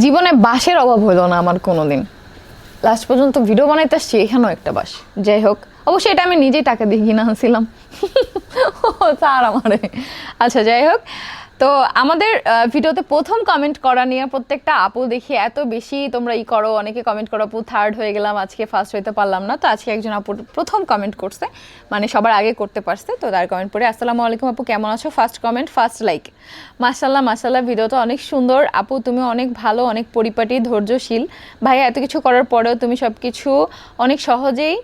জীবনে বাঁশের অভাব হলো না আমার কোনোদিন। লাস্ট পর্যন্ত ভিডিও বানাইতে আসছি, এখানেও একটা বাঁশ। যাই হোক, অবশ্যই এটা আমি নিজেই টাকা দিয়ে কিনে আনছিলাম। স্যার আমারে। আচ্ছা যাই হোক, তো আমাদের ভিডিওতে প্রথম কমেন্ট করা নিয়ে প্রত্যেকটা আপু দেখি এত বেশি তোমরা করো, অনেকে কমেন্ট করো আপু থার্ড হয়ে গেলাম, আজকে ফার্স্ট হইতে পারলাম না। তো আজকে একজন আপু প্রথম কমেন্ট করছে, মানে সবার আগে করতে পারছে। তো তার কমেন্ট পড়ে, আসসালামু আলাইকুম আপু, কেমন আছো? First comment, first like. মাশাল্লাহ মাশাল্লাহ, ভিডিওটা অনেক সুন্দর আপু, তুমি অনেক ভালো, অনেক পরিপাটি, ধৈর্যশীল। ভাইয়া এত কিছু করার পরেও তুমি সব কিছু অনেক সহজেই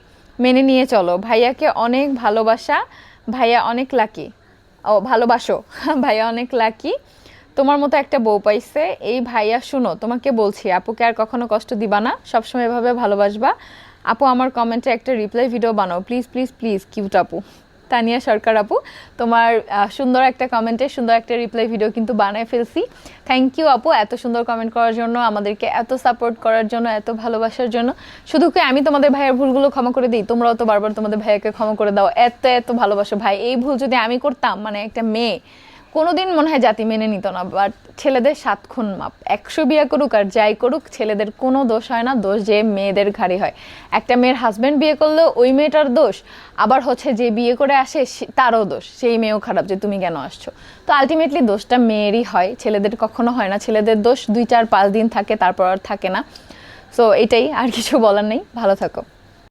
মেনে নিয়ে চলো। ভাইয়াকে অনেক ভালোবাসা, ভাইয়া অনেক লাকি। ও ভালোবাসো। ভাইয়া অনেক লাকি, তোমার মতো একটা বউ পাইছে। এই ভাইয়া শুনো, তোমাকে বলছি আপুকে আর কখনো কষ্ট দিবা না, সবসময় এভাবে ভালোবাসবা। আপু আমার কমেন্টে একটা রিপ্লাই ভিডিও বানাও প্লিজ প্লিজ প্লিজ, কিউট আপু। তানিয়া সরকার আপু, তোমার সুন্দর একটা কমেন্টে সুন্দর একটা রিপ্লাই ভিডিও কিন্তু বানায় ফেলছি। থ্যাংক ইউ আপু এত সুন্দর কমেন্ট করার জন্য, আমাদেরকে এত সাপোর্ট করার জন্য, এত ভালোবাসার জন্য। শুধু কি আমি তোমাদের ভাইয়ের ভুলগুলো ক্ষমা করে দিই, তোমরাও তো বারবার তোমাদের ভাইয়াকে ক্ষমা করে দাও। এত এত ভালোবাসো ভাই, এই ভুল যদি আমি করতাম, মানে একটা মেয়ে কোনোদিন মনে হয় জাতি মেনে নিত না। বাট ছেলেদের 7 খুন মাপ, 100 বিয়ে করুক আর যাই করুক, ছেলেদের কোনো দোষ হয় না, দোষ যে মেয়েদের ঘাড়ি হয়। একটা মেয়ের হাজব্যান্ড বিয়ে করলেও ওই মেয়েটার দোষ, আবার হচ্ছে যে বিয়ে করে আসে তারও দোষ, সেই মেয়েও খারাপ যে তুমি কেন আসছো। তো আলটিমেটলি দোষটা মেয়েরই হয়, ছেলেদের কখনো হয় না। ছেলেদের দোষ 2 4 5 দিন থাকে, তারপর আর থাকে না। সো এটাই, আর কিছু বলার নেই। ভালো থাকো।